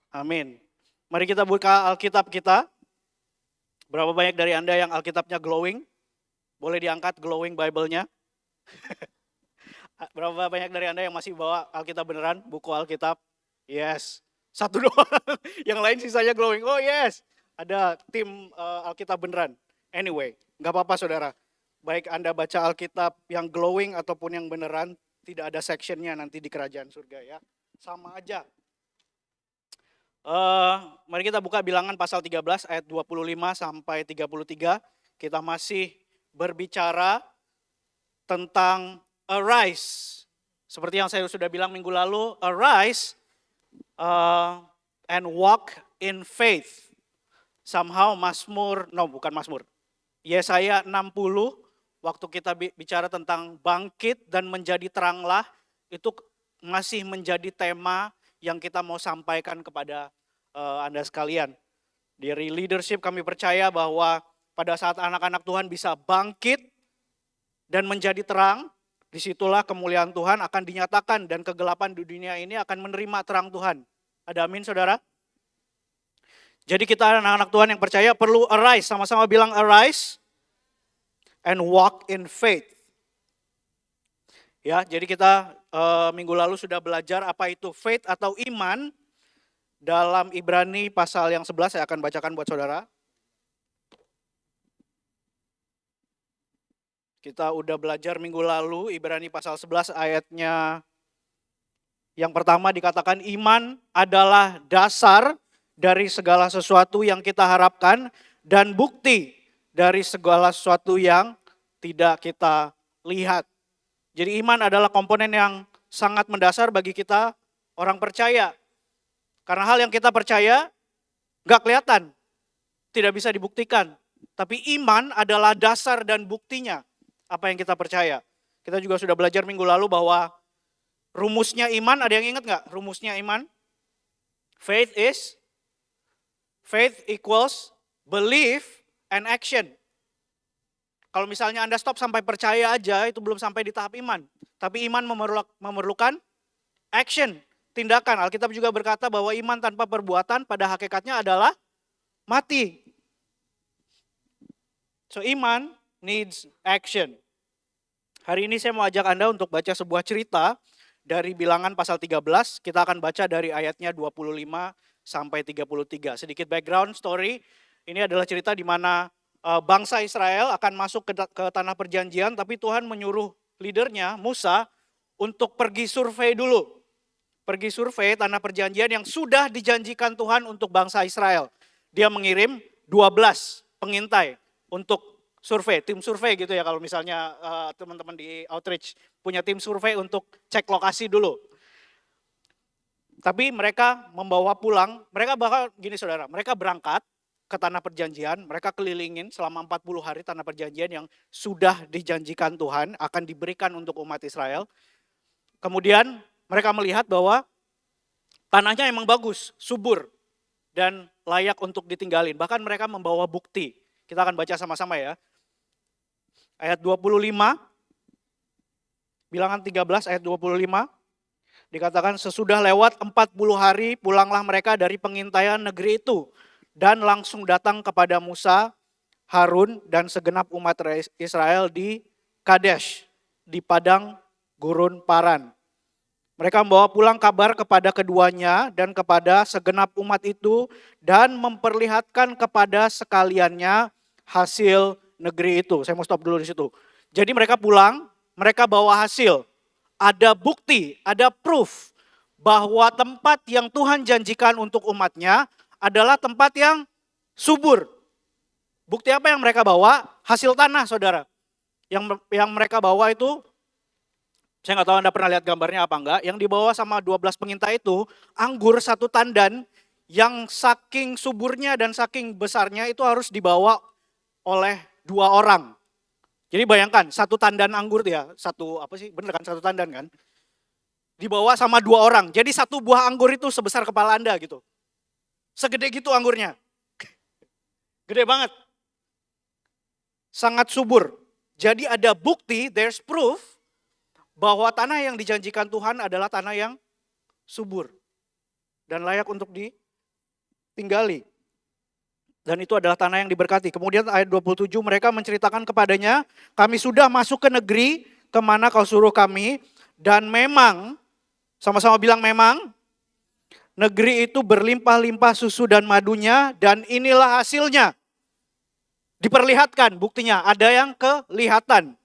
Amin. Mari kita buka Alkitab kita. Berapa banyak dari Anda yang Alkitabnya glowing? Boleh diangkat glowing Bible-nya. Berapa banyak dari Anda yang masih bawa Alkitab beneran? Buku Alkitab? Yes. Satu doang. Yang lain sisanya glowing. Oh yes. Ada tim Alkitab beneran. Anyway, nggak apa-apa saudara. Baik Anda baca Alkitab yang glowing ataupun yang beneran, tidak ada sectionnya nanti di kerajaan surga ya. Sama aja. Mari kita buka Bilangan pasal 13 ayat 25 sampai 33. Kita masih berbicara tentang arise. Seperti yang saya sudah bilang minggu lalu, arise and walk in faith. Somehow bukan Mazmur. Yesaya 60, waktu kita bicara tentang bangkit dan menjadi teranglah, itu masih menjadi tema yang kita mau sampaikan kepada Anda sekalian. Dari leadership kami percaya bahwa pada saat anak-anak Tuhan bisa bangkit dan menjadi terang, disitulah kemuliaan Tuhan akan dinyatakan dan kegelapan di dunia ini akan menerima terang Tuhan. Ada amin saudara? Jadi kita anak-anak Tuhan yang percaya perlu arise, sama-sama bilang arise and walk in faith. Ya, jadi kita minggu lalu sudah belajar apa itu faith atau iman. Dalam Ibrani pasal yang 11 saya akan bacakan buat saudara. Kita udah belajar minggu lalu Ibrani pasal 11 ayatnya yang pertama dikatakan iman adalah dasar dari segala sesuatu yang kita harapkan dan bukti dari segala sesuatu yang tidak kita lihat. Jadi iman adalah komponen yang sangat mendasar bagi kita orang percaya. Karena hal yang kita percaya gak kelihatan, tidak bisa dibuktikan. Tapi iman adalah dasar dan buktinya apa yang kita percaya. Kita juga sudah belajar minggu lalu bahwa rumusnya iman, ada yang ingat gak rumusnya iman? Faith equals belief and action. Kalau misalnya Anda stop sampai percaya aja, itu belum sampai di tahap iman. Tapi iman memerlukan action. Tindakan. Alkitab juga berkata bahwa iman tanpa perbuatan pada hakikatnya adalah mati. So iman needs action. Hari ini saya mau ajak Anda untuk baca sebuah cerita dari Bilangan pasal 13. Kita akan baca dari ayatnya 25 sampai 33. Sedikit background story. Ini adalah cerita di mana bangsa Israel akan masuk ke tanah perjanjian, tapi Tuhan menyuruh leadernya Musa untuk pergi survei dulu. Pergi survei tanah perjanjian yang sudah dijanjikan Tuhan untuk bangsa Israel. Dia mengirim 12 pengintai untuk survei, tim survei gitu ya kalau misalnya teman-teman di outreach punya tim survei untuk cek lokasi dulu. Tapi mereka membawa pulang, mereka bakal gini saudara, mereka berangkat ke tanah perjanjian, mereka kelilingin selama 40 hari tanah perjanjian yang sudah dijanjikan Tuhan akan diberikan untuk umat Israel. Kemudian mereka melihat bahwa tanahnya emang bagus, subur, dan layak untuk ditinggalin. Bahkan mereka membawa bukti. Kita akan baca sama-sama ya. Ayat 25, Bilangan 13 ayat 25, dikatakan sesudah lewat 40 hari pulanglah mereka dari pengintaian negeri itu. Dan langsung datang kepada Musa, Harun, dan segenap umat Israel di Kadesh, di padang gurun Paran. Mereka membawa pulang kabar kepada keduanya dan kepada segenap umat itu dan memperlihatkan kepada sekaliannya hasil negeri itu. Saya mau stop dulu di situ. Jadi mereka pulang, mereka bawa hasil. Ada bukti, ada proof bahwa tempat yang Tuhan janjikan untuk umatnya adalah tempat yang subur. Bukti apa yang mereka bawa? Hasil tanah saudara. Yang mereka bawa itu, saya nggak tahu Anda pernah lihat gambarnya apa enggak, yang dibawa sama 12 pengintai itu, anggur satu tandan yang saking suburnya dan saking besarnya itu harus dibawa oleh 2 orang. Jadi bayangkan, satu tandan anggur ya, bener kan satu tandan kan? Dibawa sama 2 orang, jadi satu buah anggur itu sebesar kepala Anda gitu. Segede gitu anggurnya. Gede banget. Sangat subur. Jadi ada bukti, there's proof, bahwa tanah yang dijanjikan Tuhan adalah tanah yang subur dan layak untuk tinggali. Dan itu adalah tanah yang diberkati. Kemudian ayat 27 mereka menceritakan kepadanya, kami sudah masuk ke negeri kemana kau suruh kami. Dan memang, sama-sama bilang memang, negeri itu berlimpah-limpah susu dan madunya dan inilah hasilnya. Diperlihatkan buktinya, ada yang kelihatan.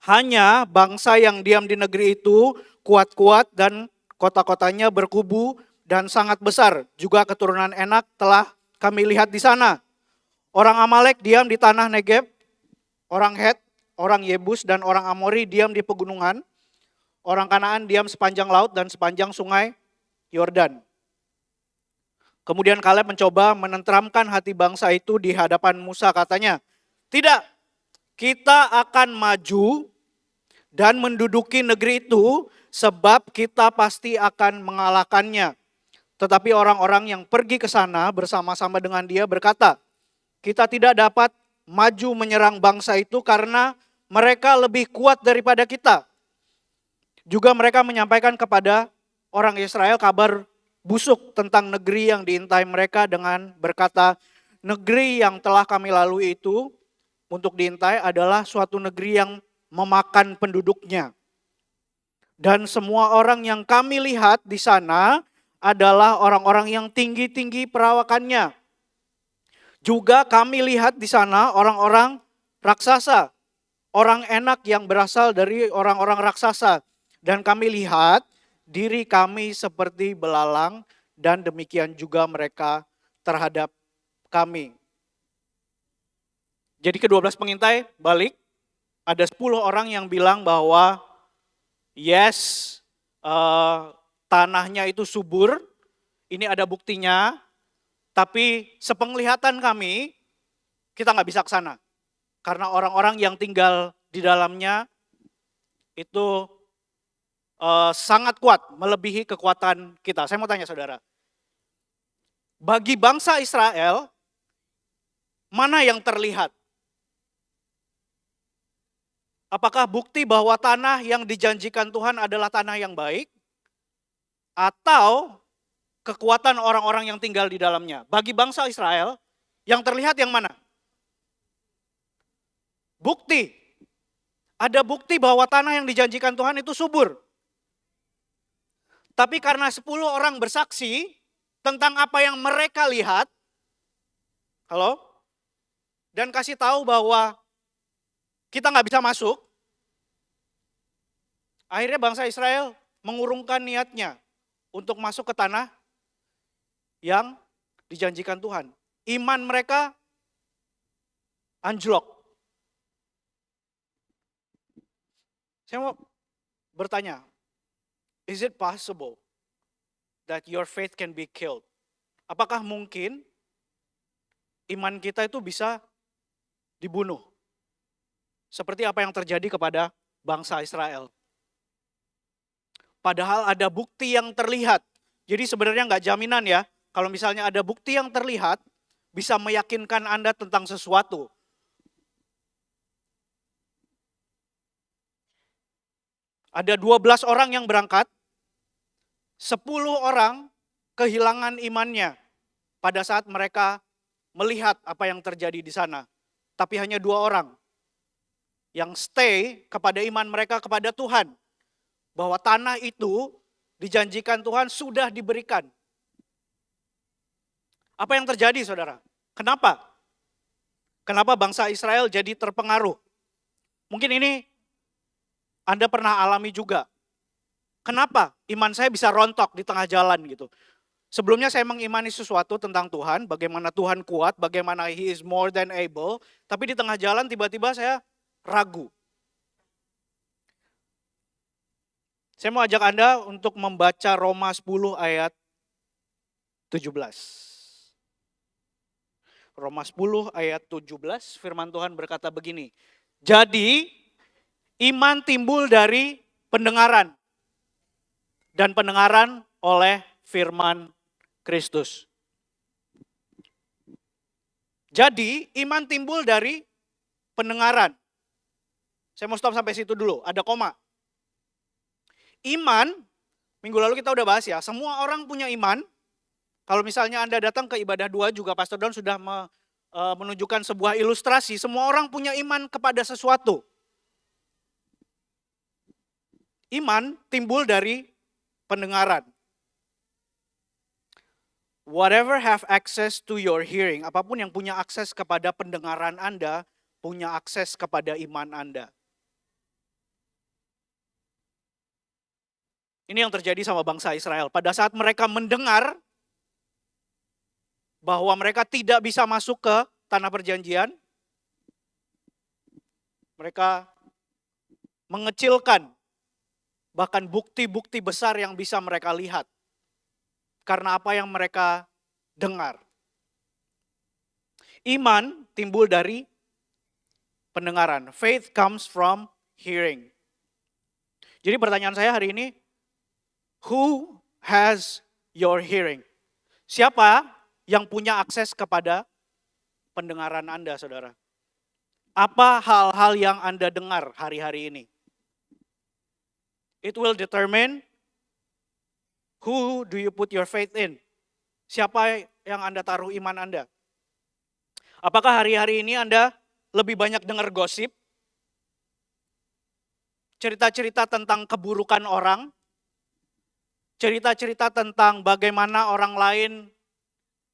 Hanya bangsa yang diam di negeri itu kuat-kuat dan kota-kotanya berkubu dan sangat besar. Juga keturunan Enak telah kami lihat di sana. Orang Amalek diam di tanah Negeb, orang Het, orang Yebus dan orang Amori diam di pegunungan. Orang Kanaan diam sepanjang laut dan sepanjang sungai Yordan. Kemudian Kaleb mencoba menenteramkan hati bangsa itu di hadapan Musa, katanya, tidak, kita akan maju dan menduduki negeri itu sebab kita pasti akan mengalahkannya. Tetapi orang-orang yang pergi ke sana bersama-sama dengan dia berkata, kita tidak dapat maju menyerang bangsa itu karena mereka lebih kuat daripada kita. Juga mereka menyampaikan kepada orang Israel kabar busuk tentang negeri yang diintai mereka dengan berkata, negeri yang telah kami lalui itu untuk diintai adalah suatu negeri yang memakan penduduknya. Dan semua orang yang kami lihat di sana adalah orang-orang yang tinggi-tinggi perawakannya. Juga kami lihat di sana orang-orang raksasa, orang Enak yang berasal dari orang-orang raksasa. Dan kami lihat diri kami seperti belalang dan demikian juga mereka terhadap kami. Jadi ke-12 pengintai balik, ada 10 orang yang bilang bahwa yes, tanahnya itu subur, ini ada buktinya, tapi sepenglihatan kami, kita nggak bisa ke sana. Karena orang-orang yang tinggal di dalamnya itu sangat kuat, melebihi kekuatan kita. Saya mau tanya saudara, bagi bangsa Israel, mana yang terlihat? Apakah bukti bahwa tanah yang dijanjikan Tuhan adalah tanah yang baik? Atau kekuatan orang-orang yang tinggal di dalamnya? Bagi bangsa Israel, yang terlihat yang mana? Bukti. Ada bukti bahwa tanah yang dijanjikan Tuhan itu subur. Tapi karena 10 orang bersaksi tentang apa yang mereka lihat, halo? Dan kasih tahu bahwa kita nggak bisa masuk. Akhirnya bangsa Israel mengurungkan niatnya untuk masuk ke tanah yang dijanjikan Tuhan. Iman mereka anjlok. Saya mau bertanya, is it possible that your faith can be killed? Apakah mungkin iman kita itu bisa dibunuh? Seperti apa yang terjadi kepada bangsa Israel. Padahal ada bukti yang terlihat. Jadi sebenarnya nggak jaminan ya. Kalau misalnya ada bukti yang terlihat, bisa meyakinkan Anda tentang sesuatu. Ada 12 orang yang berangkat, 10 orang kehilangan imannya pada saat mereka melihat apa yang terjadi di sana. Tapi hanya 2 orang yang stay kepada iman mereka kepada Tuhan. Bahwa tanah itu dijanjikan Tuhan sudah diberikan. Apa yang terjadi saudara? Kenapa? Kenapa bangsa Israel jadi terpengaruh? Mungkin ini Anda pernah alami juga. Kenapa iman saya bisa rontok di tengah jalan gitu? Sebelumnya saya mengimani sesuatu tentang Tuhan, bagaimana Tuhan kuat, bagaimana He is more than able. Tapi di tengah jalan tiba-tiba saya ragu. Saya mau ajak Anda untuk membaca Roma 10 ayat 17. Roma 10 ayat 17, firman Tuhan berkata begini. Jadi iman timbul dari pendengaran. Dan pendengaran oleh firman Kristus. Jadi iman timbul dari pendengaran. Saya mau stop sampai situ dulu, ada koma. Iman, minggu lalu kita udah bahas ya, semua orang punya iman. Kalau misalnya Anda datang ke ibadah 2 juga Pastor Don sudah menunjukkan sebuah ilustrasi, semua orang punya iman kepada sesuatu. Iman timbul dari pendengaran. Whatever have access to your hearing, apapun yang punya akses kepada pendengaran Anda, punya akses kepada iman Anda. Ini yang terjadi sama bangsa Israel. Pada saat mereka mendengar bahwa mereka tidak bisa masuk ke tanah perjanjian, mereka mengecilkan bahkan bukti-bukti besar yang bisa mereka lihat. Karena apa yang mereka dengar. Iman timbul dari pendengaran. Faith comes from hearing. Jadi pertanyaan saya hari ini, who has your hearing? Siapa yang punya akses kepada pendengaran Anda, saudara? Apa hal-hal yang Anda dengar hari-hari ini? It will determine who do you put your faith in? Siapa yang Anda taruh iman Anda? Apakah hari-hari ini Anda lebih banyak dengar gosip? Cerita-cerita tentang keburukan orang? Cerita-cerita tentang bagaimana orang lain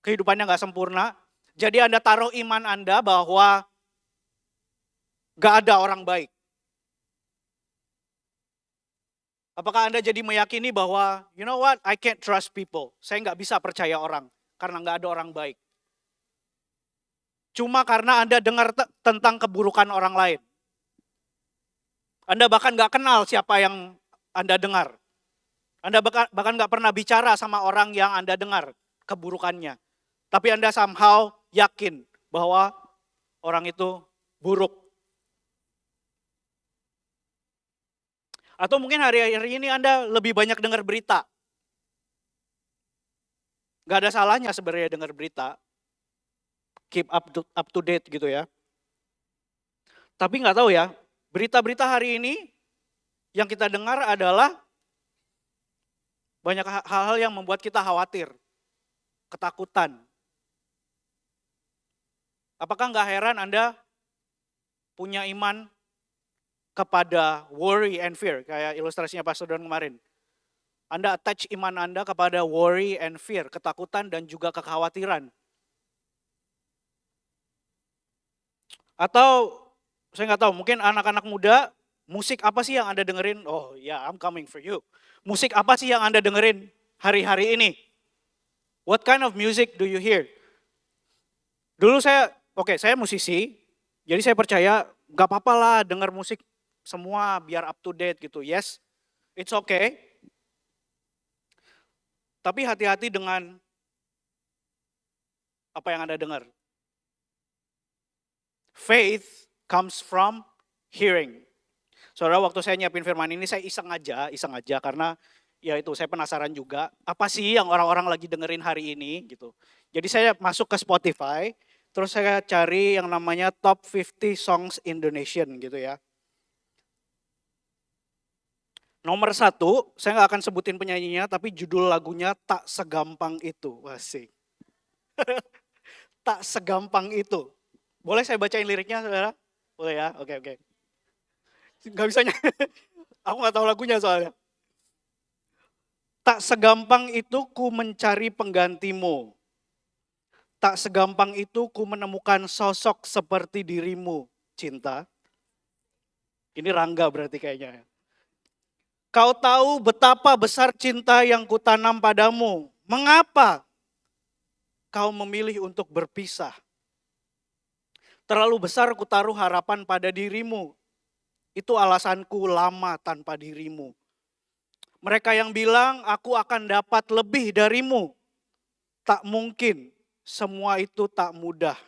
kehidupannya nggak sempurna? Jadi Anda taruh iman Anda bahwa nggak ada orang baik. Apakah Anda jadi meyakini bahwa, you know what, I can't trust people. Saya nggak bisa percaya orang, karena nggak ada orang baik. Cuma karena Anda dengar tentang keburukan orang lain. Anda bahkan nggak kenal siapa yang Anda dengar. Anda bahkan nggak pernah bicara sama orang yang Anda dengar keburukannya. Tapi Anda somehow yakin bahwa orang itu buruk. Atau mungkin hari-hari ini Anda lebih banyak dengar berita. Gak ada salahnya sebenarnya dengar berita. Keep up to date gitu ya. Tapi gak tahu ya, berita-berita hari ini yang kita dengar adalah banyak hal-hal yang membuat kita khawatir, ketakutan. Apakah gak heran Anda punya iman kepada worry and fear, kayak ilustrasinya Pastor Don kemarin. Anda attach iman Anda kepada worry and fear, ketakutan dan juga kekhawatiran. Atau saya nggak tahu, mungkin anak-anak muda, musik apa sih yang Anda dengerin? Oh ya, I'm coming for you. Musik apa sih yang Anda dengerin hari-hari ini? What kind of music do you hear? Dulu saya musisi, jadi saya percaya nggak apa-apa lah denger musik semua biar up to date gitu. Yes, it's okay. Tapi hati-hati dengan apa yang Anda dengar. Faith comes from hearing. Saudara, waktu saya nyiapin firman ini saya iseng aja karena ya itu saya penasaran juga apa sih yang orang-orang lagi dengerin hari ini gitu. Jadi saya masuk ke Spotify, terus saya cari yang namanya Top 50 Songs Indonesian gitu ya. Nomor 1, saya nggak akan sebutin penyanyinya, tapi judul lagunya Tak Segampang Itu. Wasik. Tak segampang itu. Boleh saya bacain liriknya, saudara? Boleh ya? Oke. Nggak bisa aku nggak tahu lagunya soalnya. Tak segampang itu ku mencari penggantimu. Tak segampang itu ku menemukan sosok seperti dirimu, cinta. Ini Rangga berarti kayaknya. Kau tahu betapa besar cinta yang kutanam padamu. Mengapa kau memilih untuk berpisah? Terlalu besar kutaruh harapan pada dirimu. Itu alasanku lama tanpa dirimu. Mereka yang bilang aku akan dapat lebih darimu. Tak mungkin, semua itu tak mudah.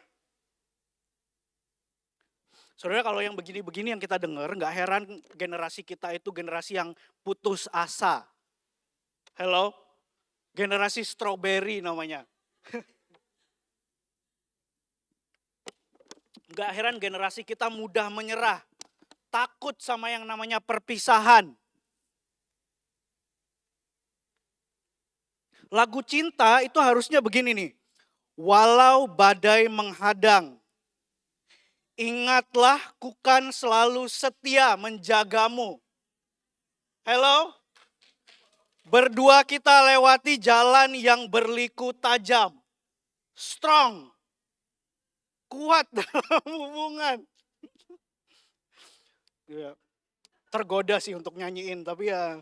Saudara, kalau yang begini-begini yang kita dengar, gak heran generasi kita itu generasi yang putus asa. Hello? Generasi strawberry namanya. Gak heran generasi kita mudah menyerah. Takut sama yang namanya perpisahan. Lagu cinta itu harusnya begini nih. Walau badai menghadang, ingatlah kukan selalu setia menjagamu. Hello? Berdua kita lewati jalan yang berliku tajam. Strong. Kuat dalam hubungan. Ya, tergoda sih untuk nyanyiin, tapi ya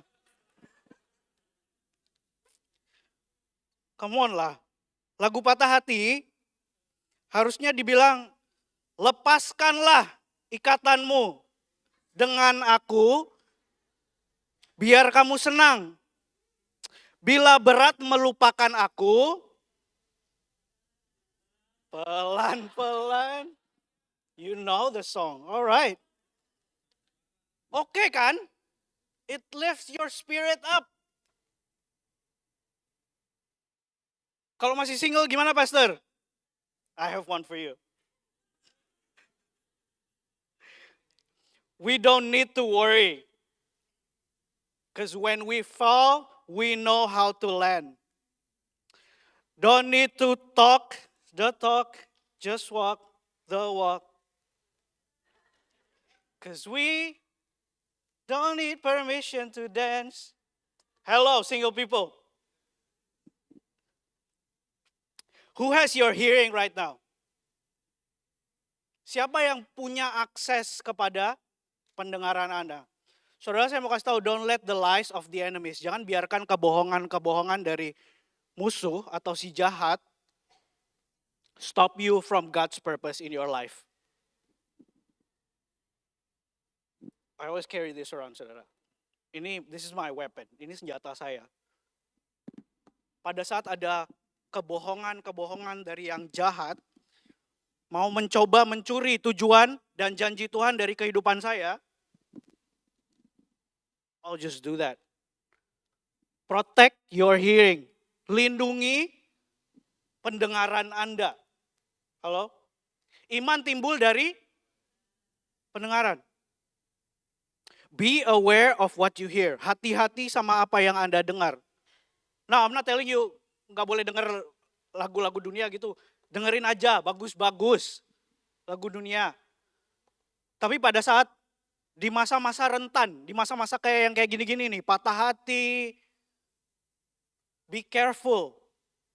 come on lah. Lagu patah hati harusnya dibilang, lepaskanlah ikatanmu dengan aku, biar kamu senang. Bila berat melupakan aku, pelan-pelan. You know the song, alright. Oke kan? It lifts your spirit up. Kalau masih single gimana pastor? I have one for you. We don't need to worry. Because when we fall, we know how to land. Don't need to talk the talk, just walk the walk. Because we don't need permission to dance. Hello, single people. Who has your hearing right now? Siapa yang punya akses kepada pendengaran Anda? Saudara, saya mau kasih tahu, don't let the lies of the enemies. Jangan biarkan kebohongan-kebohongan dari musuh atau si jahat stop you from God's purpose in your life. I always carry this around, saudara. This is my weapon. Ini senjata saya. Pada saat ada kebohongan-kebohongan dari yang jahat, mau mencoba mencuri tujuan dan janji Tuhan dari kehidupan saya, I'll just do that. Protect your hearing. Lindungi pendengaran Anda. Halo? Iman timbul dari pendengaran. Be aware of what you hear. Hati-hati sama apa yang Anda dengar. Nah, I'm not telling you, nggak boleh dengar lagu-lagu dunia gitu. Dengerin aja, bagus-bagus lagu dunia. Tapi pada saat di masa-masa rentan, di masa-masa kayak yang kayak gini-gini nih, patah hati, be careful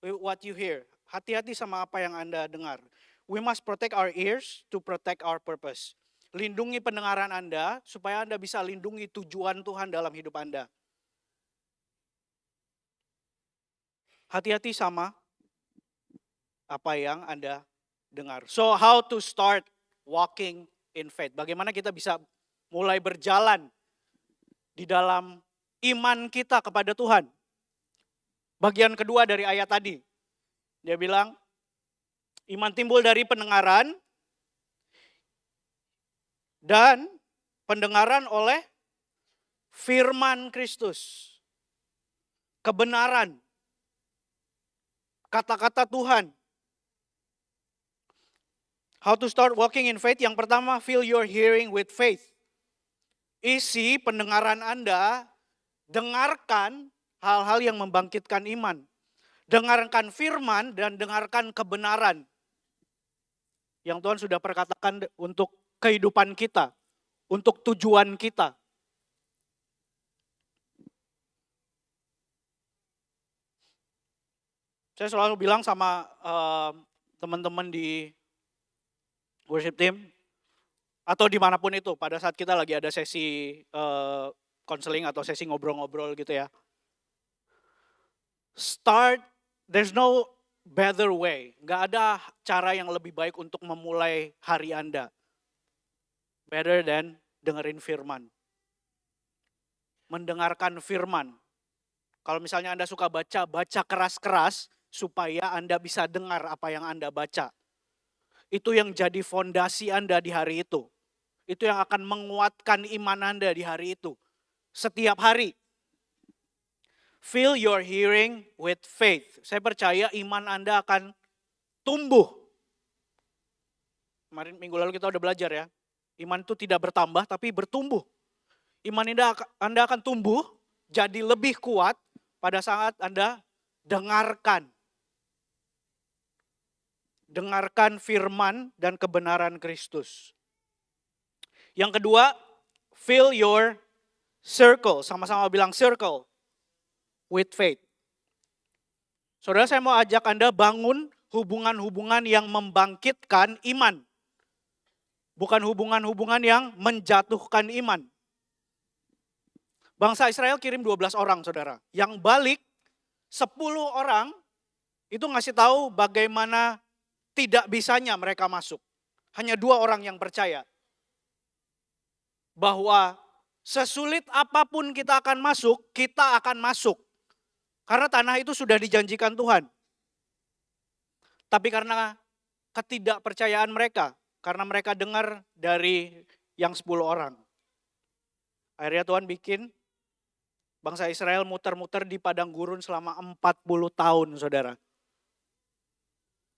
with what you hear. Hati-hati sama apa yang Anda dengar. We must protect our ears to protect our purpose. Lindungi pendengaran Anda supaya Anda bisa lindungi tujuan Tuhan dalam hidup Anda. Hati-hati sama apa yang Anda dengar. So how to start walking in faith? Bagaimana kita bisa mulai berjalan di dalam iman kita kepada Tuhan? Bagian kedua dari ayat tadi. Dia bilang, iman timbul dari pendengaran dan pendengaran oleh firman Kristus. Kebenaran. Kata-kata Tuhan. How to start walking in faith? Yang pertama, fill your hearing with faith. Isi pendengaran Anda, dengarkan hal-hal yang membangkitkan iman. Dengarkan firman dan dengarkan kebenaran. Yang Tuhan sudah perkatakan untuk kehidupan kita. Untuk tujuan kita. Saya selalu bilang sama teman-teman di worship team, atau dimanapun itu, pada saat kita lagi ada sesi counseling atau sesi ngobrol-ngobrol gitu ya. There's no better way. Gak ada cara yang lebih baik untuk memulai hari Anda. Better than dengerin firman. Mendengarkan firman. Kalau misalnya Anda suka baca keras-keras supaya Anda bisa dengar apa yang Anda baca. Itu yang jadi fondasi Anda di hari itu. Itu yang akan menguatkan iman Anda di hari itu. Setiap hari. Fill your hearing with faith. Saya percaya iman Anda akan tumbuh. Kemarin minggu lalu kita udah belajar ya. Iman itu tidak bertambah tapi bertumbuh. Iman Anda akan tumbuh jadi lebih kuat pada saat Anda dengarkan. Dengarkan firman dan kebenaran Kristus. Yang kedua, fill your circle. Sama-sama bilang circle with faith. Saudara, saya mau ajak Anda bangun hubungan-hubungan yang membangkitkan iman. Bukan hubungan-hubungan yang menjatuhkan iman. Bangsa Israel kirim 12 orang, saudara. Yang balik 10 orang itu ngasih tahu bagaimana tidak bisanya mereka masuk. Hanya 2 orang yang percaya. Bahwa sesulit apapun kita akan masuk. Karena tanah itu sudah dijanjikan Tuhan. Tapi karena ketidakpercayaan mereka, karena mereka dengar dari yang 10 orang. Akhirnya Tuhan bikin bangsa Israel muter-muter di padang gurun selama 40 tahun, saudara.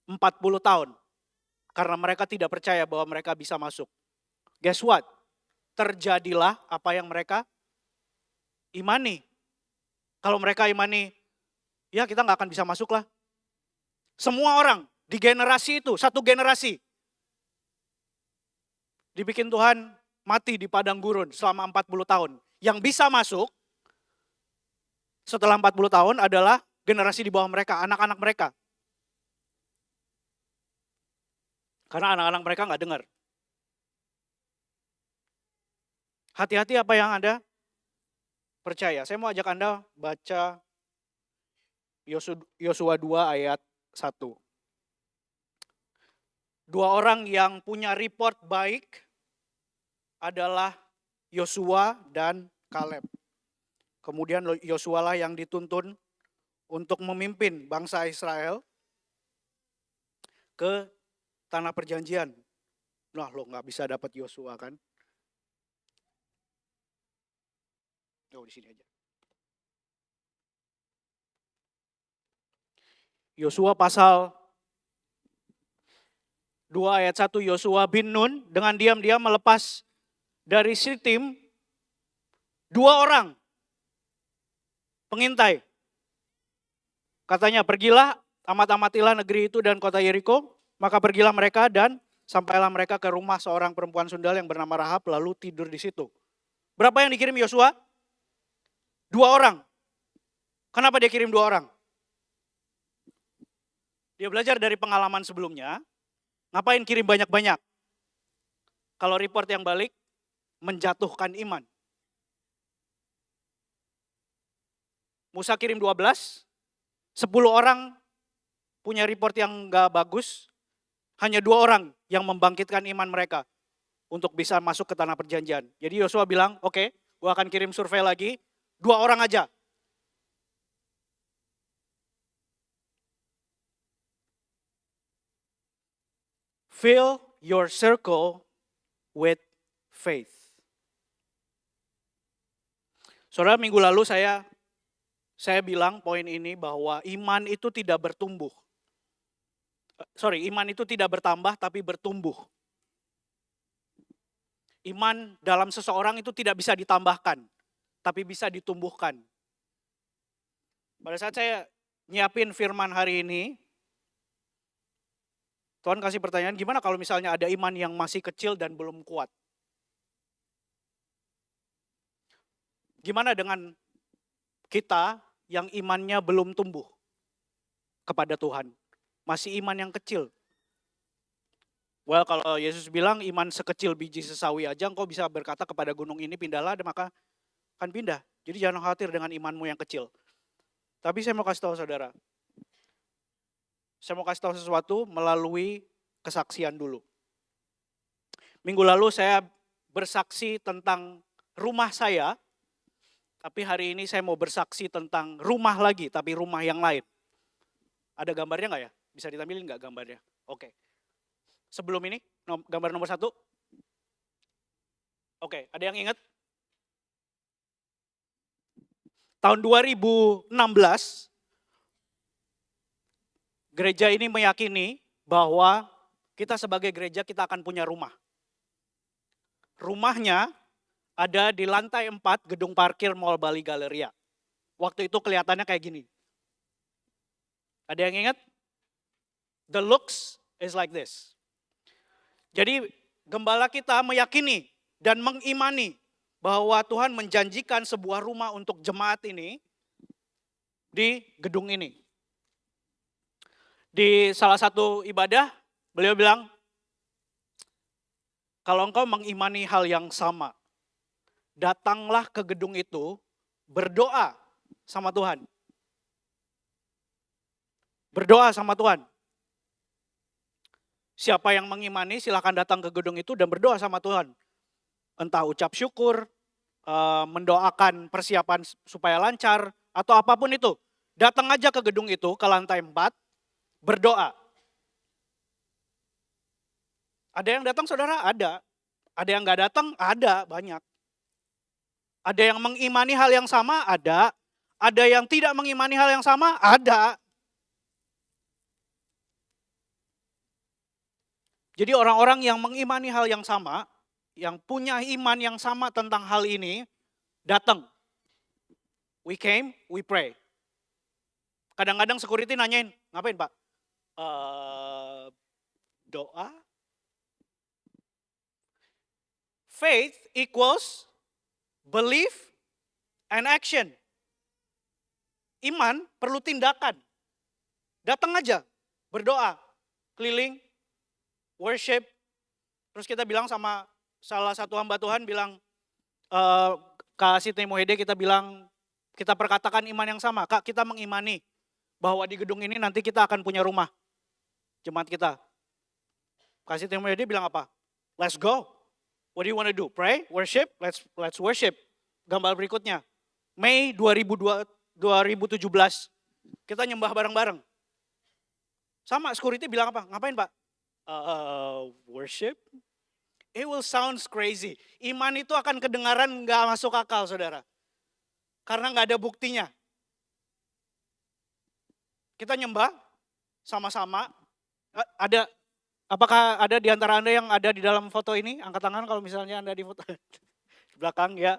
40 tahun. Karena mereka tidak percaya bahwa mereka bisa masuk. Guess what? Terjadilah apa yang mereka imani. Kalau mereka imani, ya kita nggak akan bisa masuk lah. Semua orang di generasi itu, satu generasi. Dibikin Tuhan mati di padang gurun selama 40 tahun. Yang bisa masuk setelah 40 tahun adalah generasi di bawah mereka, anak-anak mereka. Karena anak-anak mereka nggak dengar. Hati-hati apa yang Anda percaya. Saya mau ajak Anda baca Yosua 2 ayat 1. 2 orang yang punya report baik adalah Yosua dan Kaleb. Kemudian Yosua lah yang dituntun untuk memimpin bangsa Israel ke tanah perjanjian. Nah, lo nggak bisa dapat Yosua kan? Oh, di sini aja. Yosua pasal 2 ayat 1, Yosua bin Nun dengan diam-diam melepas dari Sitim 2 orang pengintai. Katanya, pergilah, amat-amatilah negeri itu dan kota Yeriko. Maka pergilah mereka dan sampailah mereka ke rumah seorang perempuan sundal yang bernama Rahab, lalu tidur di situ. Berapa yang dikirim Yosua? 2 orang. Kenapa dia kirim 2 orang? Dia belajar dari pengalaman sebelumnya. Ngapain kirim banyak-banyak? Kalau report yang balik, menjatuhkan iman. Musa kirim 12, 10 orang punya report yang gak bagus. Hanya 2 orang yang membangkitkan iman mereka untuk bisa masuk ke tanah perjanjian. Jadi Yosua bilang, oke, gue akan kirim survei lagi, 2 orang aja. Fill your circle with faith. Saudara, minggu lalu saya bilang poin ini bahwa iman itu tidak bertumbuh. Iman itu tidak bertambah tapi bertumbuh. Iman dalam seseorang itu tidak bisa ditambahkan, tapi bisa ditumbuhkan. Pada saat saya nyiapin firman hari ini, Tuhan kasih pertanyaan, gimana kalau misalnya ada iman yang masih kecil dan belum kuat? Gimana dengan kita yang imannya belum tumbuh kepada Tuhan? Masih iman yang kecil. Well, kalau Yesus bilang iman sekecil biji sesawi aja, engkau bisa berkata kepada gunung ini pindahlah, maka akan pindah. Jadi jangan khawatir dengan imanmu yang kecil. Tapi saya mau kasih tahu saudara. Saya mau kasih tahu sesuatu melalui kesaksian dulu. Minggu lalu saya bersaksi tentang rumah saya, tapi hari ini saya mau bersaksi tentang rumah lagi, tapi rumah yang lain. Ada gambarnya nggak ya? Bisa ditampilin nggak gambarnya? Oke. Sebelum ini, gambar nomor 1. Oke, ada yang ingat? Tahun 2016, gereja ini meyakini bahwa kita sebagai gereja kita akan punya rumah. Rumahnya ada di lantai 4 gedung parkir Mall Bali Galleria. Waktu itu kelihatannya kayak gini. Ada yang ingat? The looks is like this. Jadi gembala kita meyakini dan mengimani bahwa Tuhan menjanjikan sebuah rumah untuk jemaat ini di gedung ini. Di salah satu ibadah, beliau bilang, kalau engkau mengimani hal yang sama, datanglah ke gedung itu, berdoa sama Tuhan. Berdoa sama Tuhan. Siapa yang mengimani silahkan datang ke gedung itu dan berdoa sama Tuhan. Entah ucap syukur, mendoakan persiapan supaya lancar, atau apapun itu. Datang aja ke gedung itu, ke lantai 4, berdoa. Ada yang datang saudara? Ada. Ada yang gak datang? Ada, banyak. Ada yang mengimani hal yang sama? Ada. Ada yang tidak mengimani hal yang sama? Ada. Jadi orang-orang yang mengimani hal yang sama, yang punya iman yang sama tentang hal ini, datang. We came, we pray. Kadang-kadang security nanyain, ngapain Pak? Doa. Faith equals belief and action. Iman perlu tindakan. Datang aja, berdoa, keliling, worship. Terus kita bilang sama salah satu hamba Tuhan bilang, Kak Siti Muhede kita bilang, kita perkatakan iman yang sama. Kak, kita mengimani bahwa di gedung ini nanti kita akan punya rumah. Jemaat kita. Kak Siti Muhede bilang apa? Let's go. What do you want to do? Pray? Worship? Let's worship. Gambar berikutnya. Mei 2017. Kita nyembah bareng-bareng. Sama security bilang apa? Ngapain Pak? Worship? It will sounds crazy. Iman itu akan kedengaran gak masuk akal saudara. Karena gak ada buktinya. Kita nyembah sama-sama. Apakah ada di antara Anda yang ada di dalam foto ini? Angkat tangan kalau misalnya Anda di foto di belakang ya.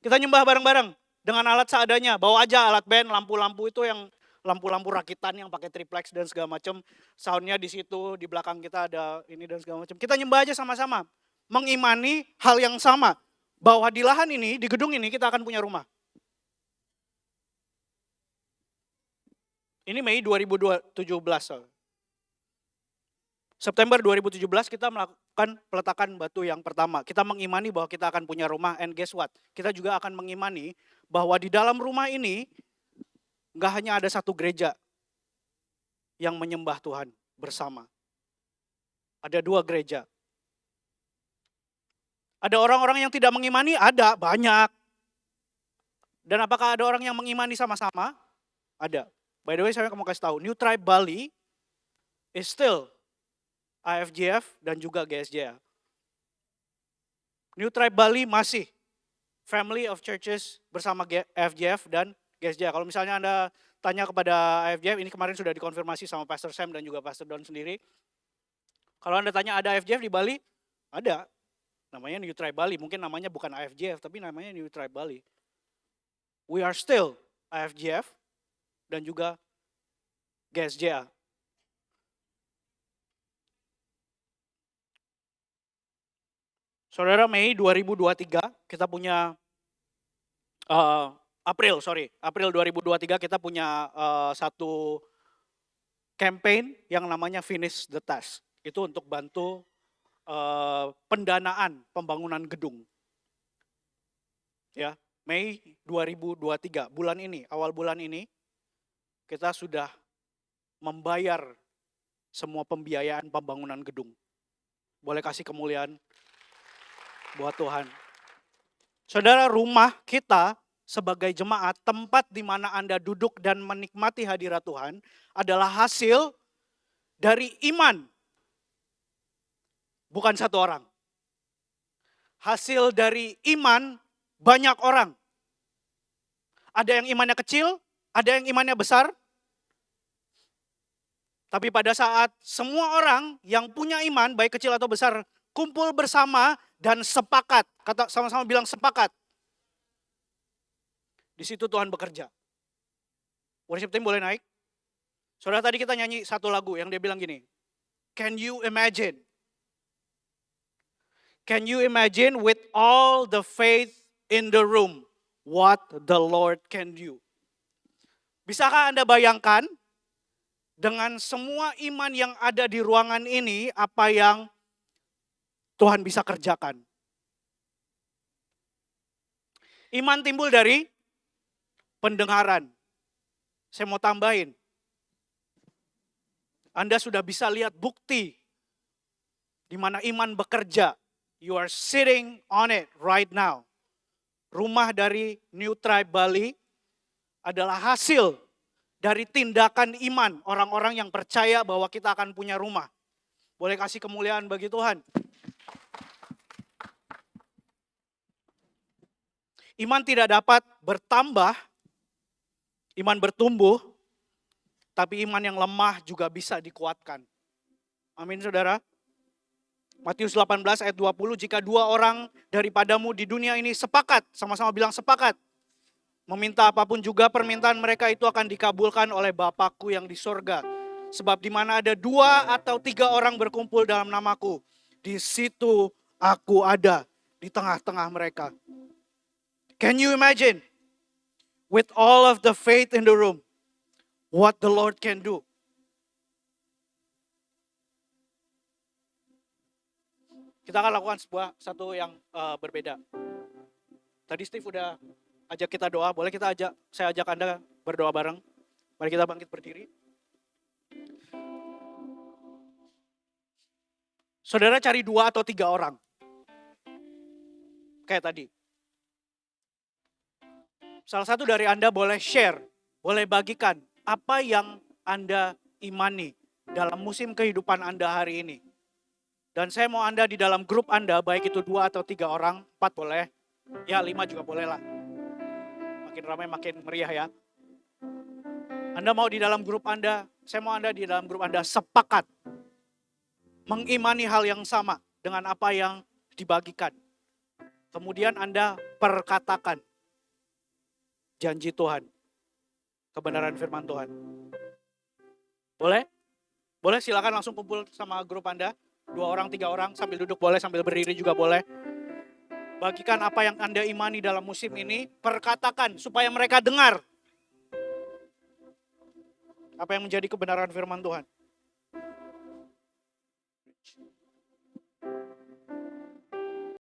Kita nyembah bareng-bareng dengan alat seadanya. Bawa aja alat band, lampu-lampu itu yang lampu-lampu rakitan yang pakai triplex dan segala macam. Soundnya di situ, di belakang kita ada ini dan segala macam. Kita nyembah aja sama-sama. Mengimani hal yang sama. Bahwa di lahan ini, di gedung ini kita akan punya rumah. Ini Mei 2017. September 2017 kita melakukan peletakan batu yang pertama. Kita mengimani bahwa kita akan punya rumah, and guess what? Kita juga akan mengimani bahwa di dalam rumah ini gak hanya ada satu gereja yang menyembah Tuhan bersama. Ada 2 gereja. Ada orang-orang yang tidak mengimani? Ada, banyak. Dan apakah ada orang yang mengimani sama-sama? Ada. By the way, saya mau kasih tahu, New Tribe Bali is still AFJF dan juga GSJA. New Tribe Bali masih Family of Churches bersama AFJF dan GSJA. Kalau misalnya Anda tanya kepada AFJF, ini kemarin sudah dikonfirmasi sama Pastor Sam dan juga Pastor Don sendiri. Kalau Anda tanya ada AFJF di Bali? Ada. Namanya New Tribe Bali. Mungkin namanya bukan AFJF, tapi namanya New Tribe Bali. We are still AFJF dan juga GSJA. Saudara, Mei 2023 kita punya, April 2023 kita punya satu campaign yang namanya Finish the Task. Itu untuk bantu pendanaan pembangunan gedung. Ya, Mei 2023, bulan ini, awal bulan ini, kita sudah membayar semua pembiayaan pembangunan gedung. Boleh kasih kemuliaan buat Tuhan. Saudara, rumah kita sebagai jemaat, tempat di mana Anda duduk dan menikmati hadirat Tuhan adalah hasil dari iman. Bukan satu orang. Hasil dari iman banyak orang. Ada yang imannya kecil, ada yang imannya besar. Tapi pada saat semua orang yang punya iman, baik kecil atau besar, kumpul bersama dan sepakat. Kata sama-sama bilang sepakat. Di situ Tuhan bekerja. Worship team boleh naik? Saudara, tadi kita nyanyi satu lagu yang dia bilang gini, can you imagine? Can you imagine with all the faith in the room what the Lord can do? Bisakah Anda bayangkan dengan semua iman yang ada di ruangan ini apa yang Tuhan bisa kerjakan? Iman timbul dari pendengaran. Saya mau tambahin. Anda sudah bisa lihat bukti di mana iman bekerja. You are sitting on it right now. Rumah dari New Tribe Bali adalah hasil dari tindakan iman orang-orang yang percaya bahwa kita akan punya rumah. Boleh kasih kemuliaan bagi Tuhan. Iman tidak dapat bertambah, iman bertumbuh, tapi iman yang lemah juga bisa dikuatkan. Amin, saudara. Matius 18 ayat 20, jika dua orang daripadamu di dunia ini sepakat, sama-sama bilang sepakat, meminta apapun juga permintaan mereka itu akan dikabulkan oleh Bapakku yang di sorga. Sebab di mana ada 2 atau 3 orang berkumpul dalam namaku, di situ aku ada di tengah-tengah mereka. Can you imagine? With all of the faith in the room, what the Lord can do. Kita akan lakukan satu yang berbeda. Tadi Steve udah ajak kita doa, boleh saya ajak Anda berdoa bareng. Mari kita bangkit berdiri. Saudara cari 2 atau 3 orang. Kayak tadi. Salah satu dari Anda boleh share, boleh bagikan apa yang Anda imani dalam musim kehidupan Anda hari ini. Dan saya mau Anda di dalam grup Anda, baik itu 2 atau 3 orang, 4 boleh, ya 5 juga boleh lah. Makin ramai makin meriah ya. Anda mau di dalam grup Anda, saya mau Anda di dalam grup Anda sepakat mengimani hal yang sama dengan apa yang dibagikan. Kemudian Anda perkatakan janji Tuhan, kebenaran firman Tuhan. Boleh? Boleh, silakan langsung kumpul sama grup Anda. 2 orang, 3 orang, sambil duduk boleh, sambil berdiri juga boleh. Bagikan apa yang Anda imani dalam musim ini, perkatakan supaya mereka dengar apa yang menjadi kebenaran firman Tuhan.